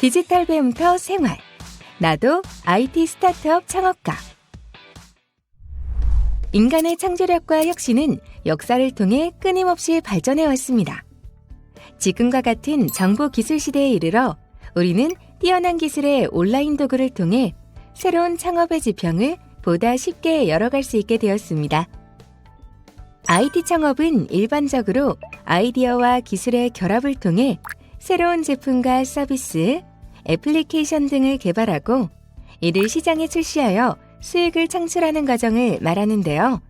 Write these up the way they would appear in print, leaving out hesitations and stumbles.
디지털 배움터 생활. 나도 IT 스타트업 창업가. 인간의 창조력과 혁신은 역사를 통해 끊임없이 발전해 왔습니다. 지금과 같은 정보 기술 시대에 이르러 우리는 뛰어난 기술의 온라인 도구를 통해 새로운 창업의 지평을 보다 쉽게 열어갈 수 있게 되었습니다. IT 창업은 일반적으로 아이디어와 기술의 결합을 통해 새로운 제품과 서비스, 애플리케이션 등을 개발하고 이를 시장에 출시하여 수익을 창출하는 과정을 말하는데요.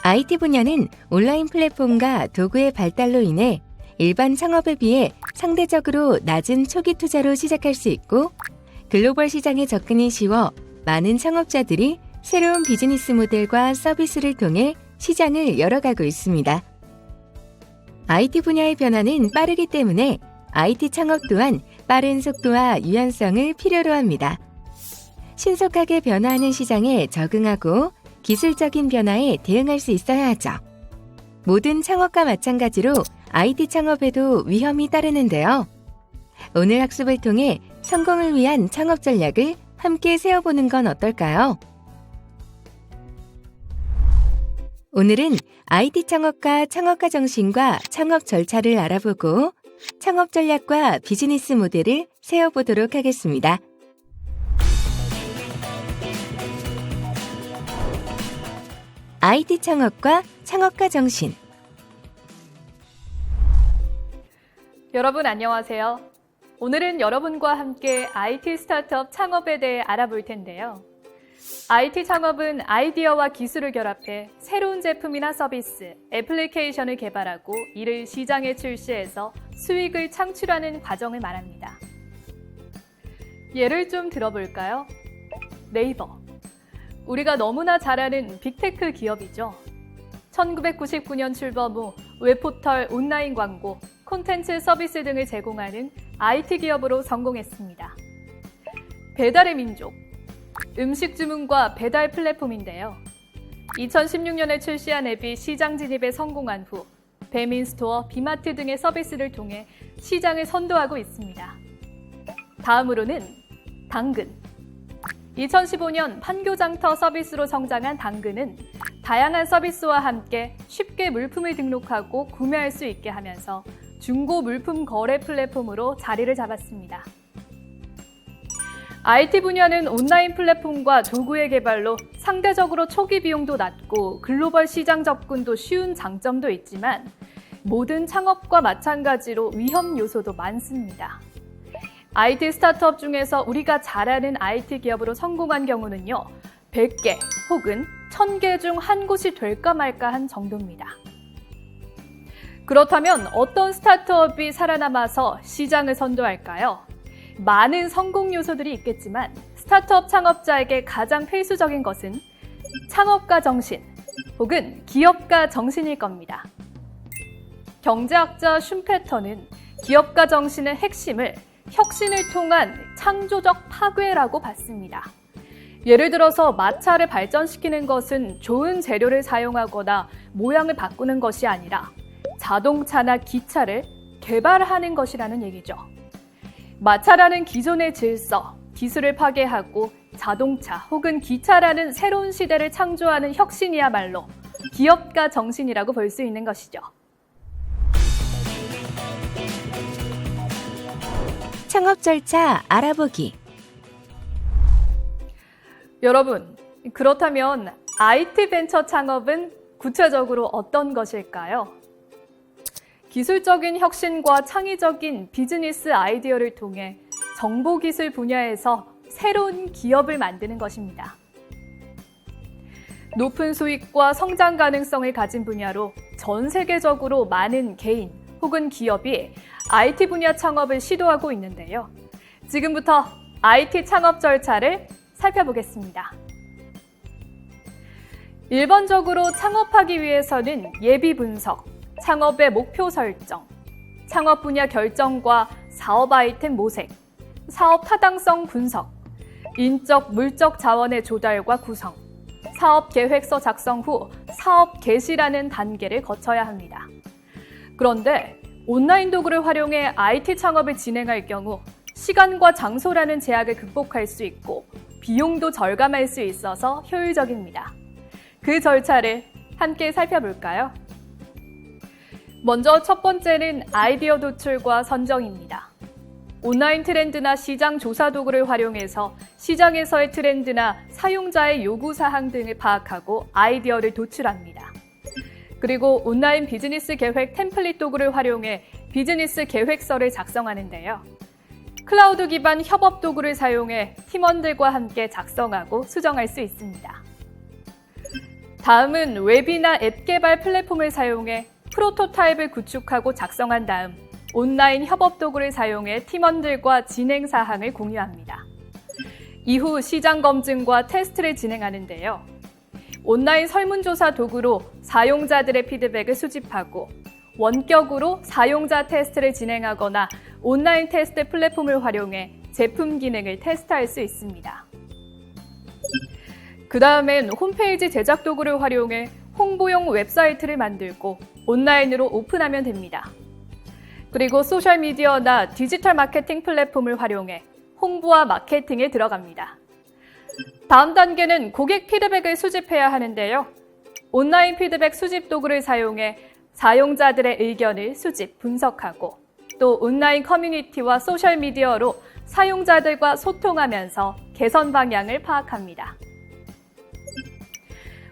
IT 분야는 온라인 플랫폼과 도구의 발달로 인해 일반 창업에 비해 상대적으로 낮은 초기 투자로 시작할 수 있고 글로벌 시장에 접근이 쉬워 많은 창업자들이 새로운 비즈니스 모델과 서비스를 통해 시장을 열어가고 있습니다. IT 분야의 변화는 빠르기 때문에 IT 창업 또한 빠른 속도와 유연성을 필요로 합니다. 신속하게 변화하는 시장에 적응하고 기술적인 변화에 대응할 수 있어야 하죠. 모든 창업과 마찬가지로 IT 창업에도 위험이 따르는데요. 오늘 학습을 통해 성공을 위한 창업 전략을 함께 세워보는 건 어떨까요? 오늘은 IT 창업가 창업가 정신과 창업 절차를 알아보고 창업 전략과 비즈니스 모델을 세워보도록 하겠습니다. IT 창업과 창업가 정신. 여러분 안녕하세요. 오늘은 여러분과 함께 IT 스타트업 창업에 대해 알아볼 텐데요. IT 창업은 아이디어와 기술을 결합해 새로운 제품이나 서비스, 애플리케이션을 개발하고 이를 시장에 출시해서 수익을 창출하는 과정을 말합니다. 예를 좀 들어볼까요? 네이버. 우리가 너무나 잘 아는 빅테크 기업이죠. 1999년 출범 후 웹포털, 온라인 광고, 콘텐츠 서비스 등을 제공하는 IT 기업으로 성공했습니다. 배달의 민족. 음식 주문과 배달 플랫폼인데요. 2016년에 출시한 앱이 시장 진입에 성공한 후 배민스토어, 비마트 등의 서비스를 통해 시장을 선도하고 있습니다. 다음으로는 당근. 2015년 판교장터 서비스로 성장한 당근은 다양한 서비스와 함께 쉽게 물품을 등록하고 구매할 수 있게 하면서 중고 물품 거래 플랫폼으로 자리를 잡았습니다. IT 분야는 온라인 플랫폼과 도구의 개발로 상대적으로 초기 비용도 낮고 글로벌 시장 접근도 쉬운 장점도 있지만 모든 창업과 마찬가지로 위험 요소도 많습니다. IT 스타트업 중에서 우리가 잘 아는 IT 기업으로 성공한 경우는요, 100개 혹은 1000개 중 한 곳이 될까 말까 한 정도입니다. 그렇다면 어떤 스타트업이 살아남아서 시장을 선도할까요? 많은 성공 요소들이 있겠지만 스타트업 창업자에게 가장 필수적인 것은 창업가 정신 혹은 기업가 정신일 겁니다. 경제학자 슌페터는 기업가 정신의 핵심을 혁신을 통한 창조적 파괴라고 봤습니다. 예를 들어서 마차를 발전시키는 것은 좋은 재료를 사용하거나 모양을 바꾸는 것이 아니라 자동차나 기차를 개발하는 것이라는 얘기죠. 마차라는 기존의 질서, 기술을 파괴하고 자동차 혹은 기차라는 새로운 시대를 창조하는 혁신이야말로 기업가 정신이라고 볼 수 있는 것이죠. 창업 절차 알아보기. 여러분, 그렇다면 IT 벤처 창업은 구체적으로 어떤 것일까요? 기술적인 혁신과 창의적인 비즈니스 아이디어를 통해 정보기술 분야에서 새로운 기업을 만드는 것입니다. 높은 수익과 성장 가능성을 가진 분야로 전 세계적으로 많은 개인 혹은 기업이 IT 분야 창업을 시도하고 있는데요. 지금부터 IT 창업 절차를 살펴보겠습니다. 1번적으로 창업하기 위해서는 예비 분석, 창업의 목표 설정, 창업 분야 결정과 사업 아이템 모색, 사업 타당성 분석, 인적, 물적 자원의 조달과 구성, 사업 계획서 작성 후 사업 개시라는 단계를 거쳐야 합니다. 그런데 온라인 도구를 활용해 IT 창업을 진행할 경우 시간과 장소라는 제약을 극복할 수 있고 비용도 절감할 수 있어서 효율적입니다. 그 절차를 함께 살펴볼까요? 먼저 첫 번째는 아이디어 도출과 선정입니다. 온라인 트렌드나 시장 조사 도구를 활용해서 시장에서의 트렌드나 사용자의 요구사항 등을 파악하고 아이디어를 도출합니다. 그리고 온라인 비즈니스 계획 템플릿 도구를 활용해 비즈니스 계획서를 작성하는데요. 클라우드 기반 협업 도구를 사용해 팀원들과 함께 작성하고 수정할 수 있습니다. 다음은 웹이나 앱 개발 플랫폼을 사용해 프로토타입을 구축하고 작성한 다음 온라인 협업 도구를 사용해 팀원들과 진행 사항을 공유합니다. 이후 시장 검증과 테스트를 진행하는데요. 온라인 설문조사 도구로 사용자들의 피드백을 수집하고 원격으로 사용자 테스트를 진행하거나 온라인 테스트 플랫폼을 활용해 제품 기능을 테스트할 수 있습니다. 그 다음엔 홈페이지 제작 도구를 활용해 홍보용 웹사이트를 만들고 온라인으로 오픈하면 됩니다. 그리고 소셜미디어나 디지털 마케팅 플랫폼을 활용해 홍보와 마케팅에 들어갑니다. 다음 단계는 고객 피드백을 수집해야 하는데요. 온라인 피드백 수집 도구를 사용해 사용자들의 의견을 수집, 분석하고 또 온라인 커뮤니티와 소셜미디어로 사용자들과 소통하면서 개선 방향을 파악합니다.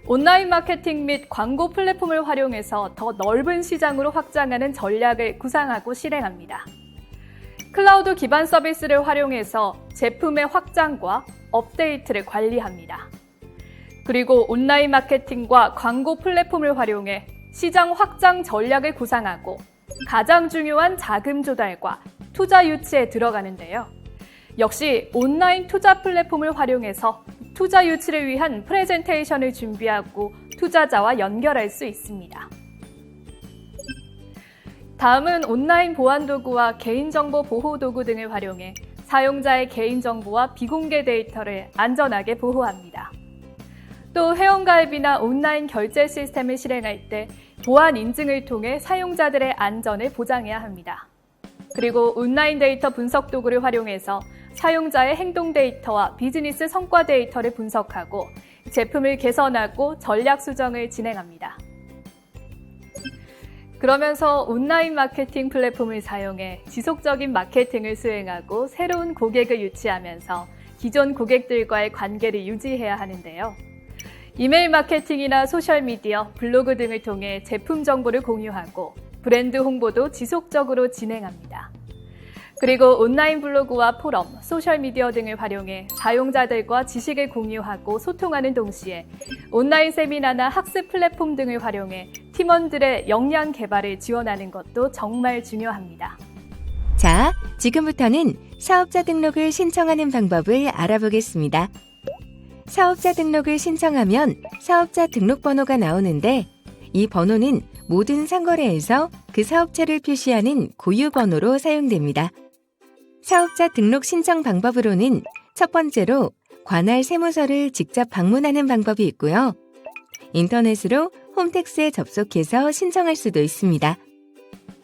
온라인 마케팅 및 광고 플랫폼을 활용해서 더 넓은 시장으로 확장하는 전략을 구상하고 실행합니다. 클라우드 기반 서비스를 활용해서 제품의 확장과 업데이트를 관리합니다. 그리고 온라인 마케팅과 광고 플랫폼을 활용해 시장 확장 전략을 구상하고 가장 중요한 자금 조달과 투자 유치에 들어가는데요. 역시 온라인 투자 플랫폼을 활용해서 투자 유치를 위한 프레젠테이션을 준비하고 투자자와 연결할 수 있습니다. 다음은 온라인 보안 도구와 개인정보 보호 도구 등을 활용해 사용자의 개인정보와 비공개 데이터를 안전하게 보호합니다. 또 회원가입이나 온라인 결제 시스템을 실행할 때 보안 인증을 통해 사용자들의 안전을 보장해야 합니다. 그리고 온라인 데이터 분석 도구를 활용해서 사용자의 행동 데이터와 비즈니스 성과 데이터를 분석하고 제품을 개선하고 전략 수정을 진행합니다. 그러면서 온라인 마케팅 플랫폼을 사용해 지속적인 마케팅을 수행하고 새로운 고객을 유치하면서 기존 고객들과의 관계를 유지해야 하는데요. 이메일 마케팅이나 소셜미디어, 블로그 등을 통해 제품 정보를 공유하고 브랜드 홍보도 지속적으로 진행합니다. 그리고 온라인 블로그와 포럼, 소셜미디어 등을 활용해 사용자들과 지식을 공유하고 소통하는 동시에 온라인 세미나나 학습 플랫폼 등을 활용해 팀원들의 역량 개발을 지원하는 것도 정말 중요합니다. 자, 지금부터는 사업자 등록을 신청하는 방법을 알아보겠습니다. 사업자 등록을 신청하면 사업자 등록번호가 나오는데 이 번호는 모든 상거래에서 그 사업체를 표시하는 고유 번호로 사용됩니다. 사업자 등록 신청 방법으로는 첫 번째로 관할 세무서를 직접 방문하는 방법이 있고요. 인터넷으로 홈택스에 접속해서 신청할 수도 있습니다.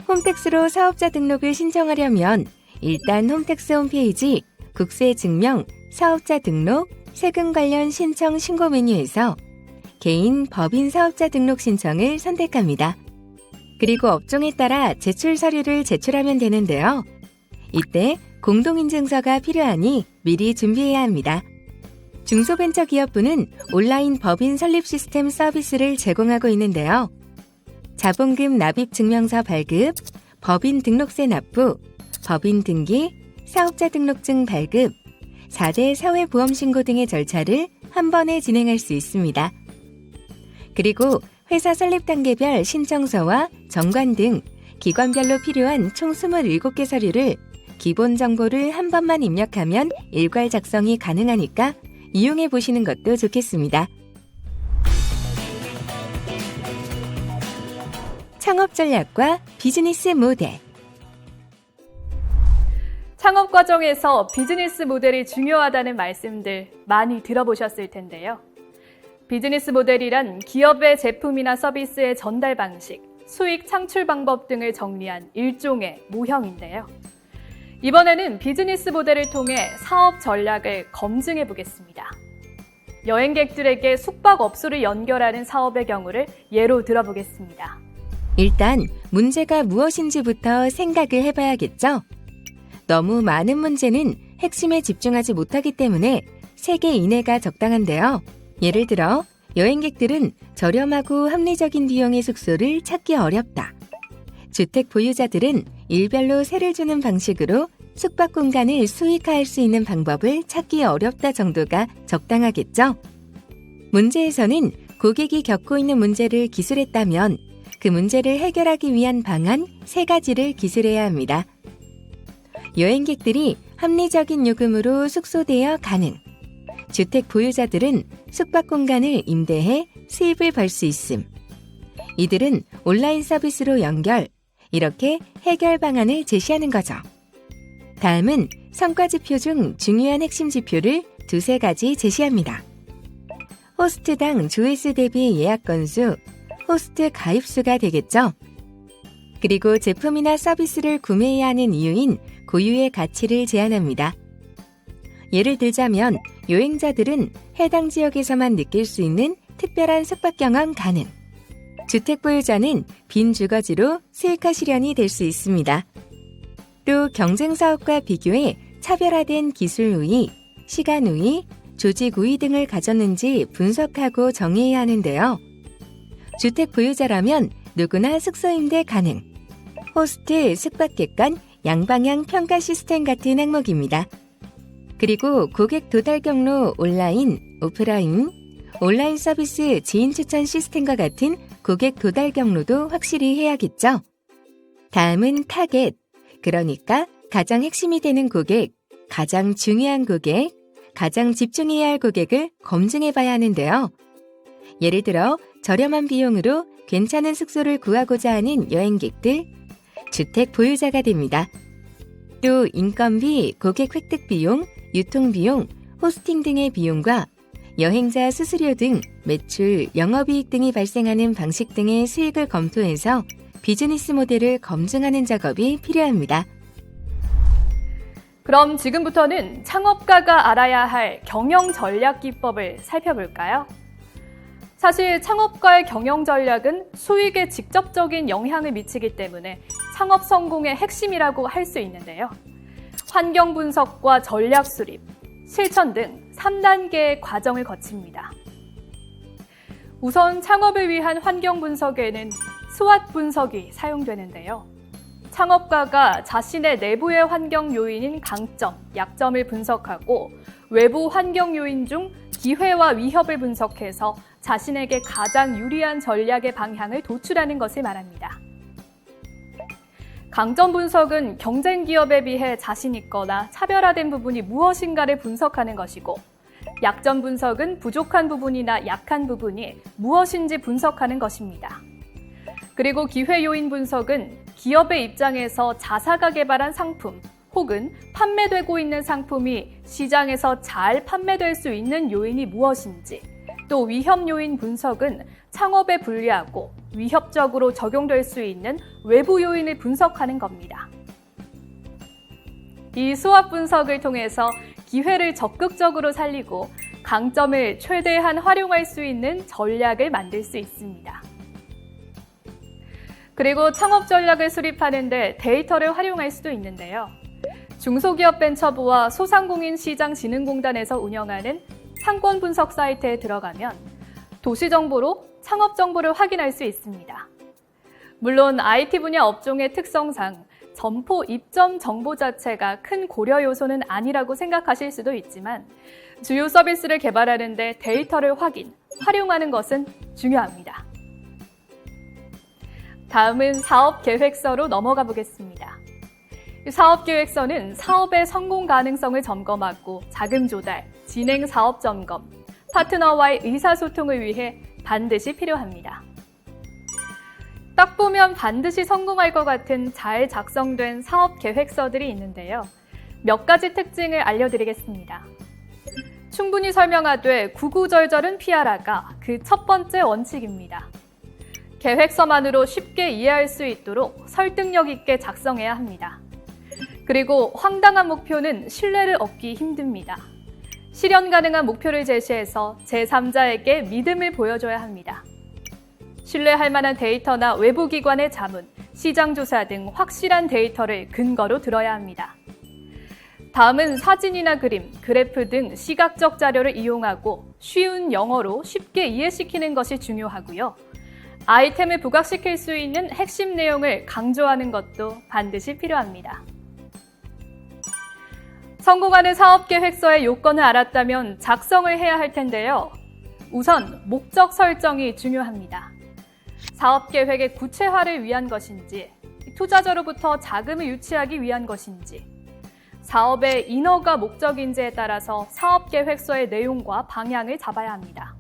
홈택스로 사업자 등록을 신청하려면 일단 홈택스 홈페이지 국세증명, 사업자 등록, 세금 관련 신청 신고 메뉴에서 개인, 법인 사업자 등록 신청을 선택합니다. 그리고 업종에 따라 제출 서류를 제출하면 되는데요. 이때 공동인증서가 필요하니 미리 준비해야 합니다. 중소벤처기업부는 온라인 법인 설립 시스템 서비스를 제공하고 있는데요. 자본금 납입 증명서 발급, 법인 등록세 납부, 법인 등기, 사업자 등록증 발급, 4대 사회보험신고 등의 절차를 한 번에 진행할 수 있습니다. 그리고 회사 설립 단계별 신청서와 정관 등 기관별로 필요한 총 27개 서류를 기본 정보를 한 번만 입력하면 일괄 작성이 가능하니까 이용해 보시는 것도 좋겠습니다. 창업 전략과 비즈니스 모델. 창업 과정에서 비즈니스 모델이 중요하다는 말씀들 많이 들어보셨을 텐데요. 비즈니스 모델이란 기업의 제품이나 서비스의 전달 방식, 수익 창출 방법 등을 정리한 일종의 모형인데요. 이번에는 비즈니스 모델을 통해 사업 전략을 검증해 보겠습니다. 여행객들에게 숙박업소를 연결하는 사업의 경우를 예로 들어보겠습니다. 일단 문제가 무엇인지부터 생각을 해봐야겠죠? 너무 많은 문제는 핵심에 집중하지 못하기 때문에 3개 이내가 적당한데요. 예를 들어 여행객들은 저렴하고 합리적인 비용의 숙소를 찾기 어렵다. 주택 보유자들은 일별로 세를 주는 방식으로 숙박 공간을 수익화할 수 있는 방법을 찾기 어렵다 정도가 적당하겠죠? 문제에서는 고객이 겪고 있는 문제를 기술했다면 그 문제를 해결하기 위한 방안 3가지를 기술해야 합니다. 여행객들이 합리적인 요금으로 숙소대여 가능. 주택 보유자들은 숙박 공간을 임대해 수입을 벌 수 있음. 이들은 온라인 서비스로 연결. 이렇게 해결 방안을 제시하는 거죠. 다음은 성과지표 중 중요한 핵심 지표를 2-3가지 제시합니다. 호스트당 조회수 대비 예약 건수, 호스트 가입수가 되겠죠. 그리고 제품이나 서비스를 구매해야 하는 이유인 고유의 가치를 제안합니다. 예를 들자면 여행자들은 해당 지역에서만 느낄 수 있는 특별한 숙박 경험 가능. 주택 보유자는 빈 주거지로 수익화 실현이 될 수 있습니다. 또 경쟁 사업과 비교해 차별화된 기술 우위, 시간 우위, 조직 우위 등을 가졌는지 분석하고 정의해야 하는데요. 주택 보유자라면 누구나 숙소 임대 가능. 호스트, 숙박객관, 양방향 평가 시스템 같은 항목입니다. 그리고 고객 도달 경로 온라인, 오프라인, 온라인 서비스 지인 추천 시스템과 같은 고객 도달 경로도 확실히 해야겠죠. 다음은 타겟, 그러니까 가장 핵심이 되는 고객, 가장 중요한 고객, 가장 집중해야 할 고객을 검증해 봐야 하는데요. 예를 들어 저렴한 비용으로 괜찮은 숙소를 구하고자 하는 여행객들, 주택 보유자가 됩니다. 또 인건비, 고객 획득 비용, 유통비용, 호스팅 등의 비용과 여행자 수수료 등 매출, 영업이익 등이 발생하는 방식 등의 수익을 검토해서 비즈니스 모델을 검증하는 작업이 필요합니다. 그럼 지금부터는 창업가가 알아야 할 경영 전략 기법을 살펴볼까요? 사실 창업가의 경영 전략은 수익에 직접적인 영향을 미치기 때문에 창업 성공의 핵심이라고 할 수 있는데요. 환경 분석과 전략 수립, 실천 등 3단계의 과정을 거칩니다. 우선 창업을 위한 환경 분석에는 스왓 분석이 사용되는데요. 창업가가 자신의 내부의 환경 요인인 강점, 약점을 분석하고 외부 환경 요인 중 기회와 위협을 분석해서 자신에게 가장 유리한 전략의 방향을 도출하는 것을 말합니다. 강점 분석은 경쟁 기업에 비해 자신 있거나 차별화된 부분이 무엇인가를 분석하는 것이고, 약점 분석은 부족한 부분이나 약한 부분이 무엇인지 분석하는 것입니다. 그리고 기회 요인 분석은 기업의 입장에서 자사가 개발한 상품 혹은 판매되고 있는 상품이 시장에서 잘 판매될 수 있는 요인이 무엇인지, 또 위협 요인 분석은 창업에 불리하고 위협적으로 적용될 수 있는 외부 요인을 분석하는 겁니다. 이 수합 분석을 통해서 기회를 적극적으로 살리고 강점을 최대한 활용할 수 있는 전략을 만들 수 있습니다. 그리고 창업 전략을 수립하는데 데이터를 활용할 수도 있는데요. 중소기업벤처부와 소상공인시장진흥공단에서 운영하는 상권 분석 사이트에 들어가면 도시 정보로 창업 정보를 확인할 수 있습니다. 물론 IT 분야 업종의 특성상 점포 입점 정보 자체가 큰 고려 요소는 아니라고 생각하실 수도 있지만 주요 서비스를 개발하는 데 데이터를 활용하는 것은 중요합니다. 다음은 사업계획서로 넘어가 보겠습니다. 사업계획서는 사업의 성공 가능성을 점검하고 자금 조달, 진행 사업 점검, 파트너와의 의사소통을 위해 반드시 필요합니다. 딱 보면 반드시 성공할 것 같은 잘 작성된 사업 계획서들이 있는데요. 몇 가지 특징을 알려드리겠습니다. 충분히 설명하되 구구절절은 피하라가 그 첫 번째 원칙입니다. 계획서만으로 쉽게 이해할 수 있도록 설득력 있게 작성해야 합니다. 그리고 황당한 목표는 신뢰를 얻기 힘듭니다. 실현 가능한 목표를 제시해서 제3자에게 믿음을 보여줘야 합니다. 신뢰할 만한 데이터나 외부 기관의 자문, 시장 조사 등 확실한 데이터를 근거로 들어야 합니다. 다음은 사진이나 그림, 그래프 등 시각적 자료를 이용하고 쉬운 영어로 쉽게 이해시키는 것이 중요하고요. 아이템을 부각시킬 수 있는 핵심 내용을 강조하는 것도 반드시 필요합니다. 성공하는 사업계획서의 요건을 알았다면 작성을 해야 할 텐데요. 우선 목적 설정이 중요합니다. 사업계획의 구체화를 위한 것인지, 투자자로부터 자금을 유치하기 위한 것인지, 사업의 인허가 목적인지에 따라서 사업계획서의 내용과 방향을 잡아야 합니다.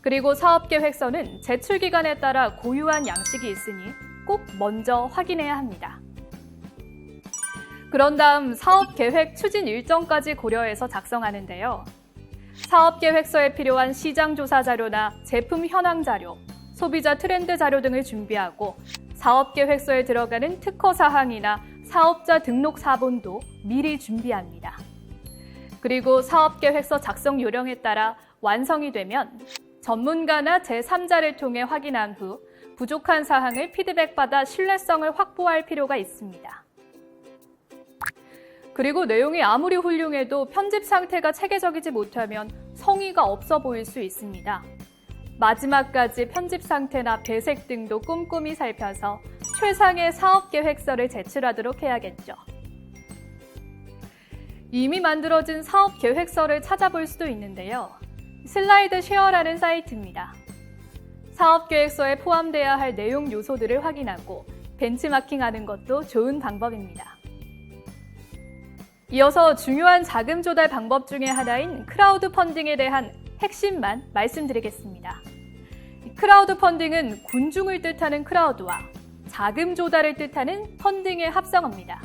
그리고 사업계획서는 제출기간에 따라 고유한 양식이 있으니 꼭 먼저 확인해야 합니다. 그런 다음 사업계획 추진 일정까지 고려해서 작성하는데요. 사업계획서에 필요한 시장조사 자료나 제품 현황 자료, 소비자 트렌드 자료 등을 준비하고 사업계획서에 들어가는 특허사항이나 사업자 등록 사본도 미리 준비합니다. 그리고 사업계획서 작성 요령에 따라 완성이 되면 전문가나 제3자를 통해 확인한 후 부족한 사항을 피드백받아 신뢰성을 확보할 필요가 있습니다. 그리고 내용이 아무리 훌륭해도 편집 상태가 체계적이지 못하면 성의가 없어 보일 수 있습니다. 마지막까지 편집 상태나 배색 등도 꼼꼼히 살펴서 최상의 사업계획서를 제출하도록 해야겠죠. 이미 만들어진 사업계획서를 찾아볼 수도 있는데요. 슬라이드 쉐어라는 사이트입니다. 사업계획서에 포함돼야 할 내용 요소들을 확인하고 벤치마킹하는 것도 좋은 방법입니다. 이어서 중요한 자금 조달 방법 중에 하나인 크라우드 펀딩에 대한 핵심만 말씀드리겠습니다. 크라우드 펀딩은 군중을 뜻하는 크라우드와 자금 조달을 뜻하는 펀딩의 합성어입니다.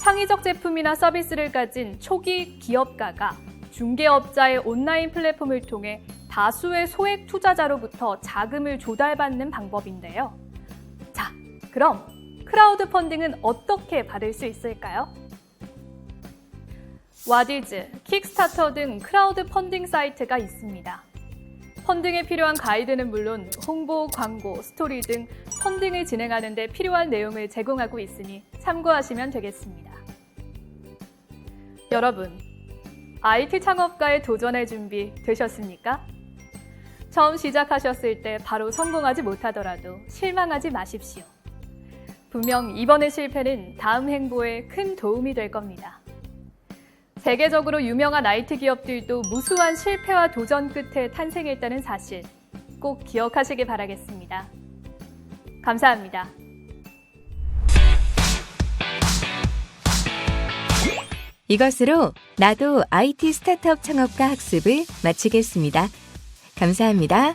창의적 제품이나 서비스를 가진 초기 기업가가 중개업자의 온라인 플랫폼을 통해 다수의 소액 투자자로부터 자금을 조달받는 방법인데요. 자, 그럼 크라우드 펀딩은 어떻게 받을 수 있을까요? 와디즈, 킥스타터 등 크라우드 펀딩 사이트가 있습니다. 펀딩에 필요한 가이드는 물론 홍보, 광고, 스토리 등 펀딩을 진행하는 데 필요한 내용을 제공하고 있으니 참고하시면 되겠습니다. 여러분, IT 창업가에 도전할 준비 되셨습니까? 처음 시작하셨을 때 바로 성공하지 못하더라도 실망하지 마십시오. 분명 이번의 실패는 다음 행보에 큰 도움이 될 겁니다. 세계적으로 유명한 IT 기업들도 무수한 실패와 도전 끝에 탄생했다는 사실 꼭 기억하시길 바라겠습니다. 감사합니다. 이것으로 나도 IT 스타트업 창업가 학습을 마치겠습니다. 감사합니다.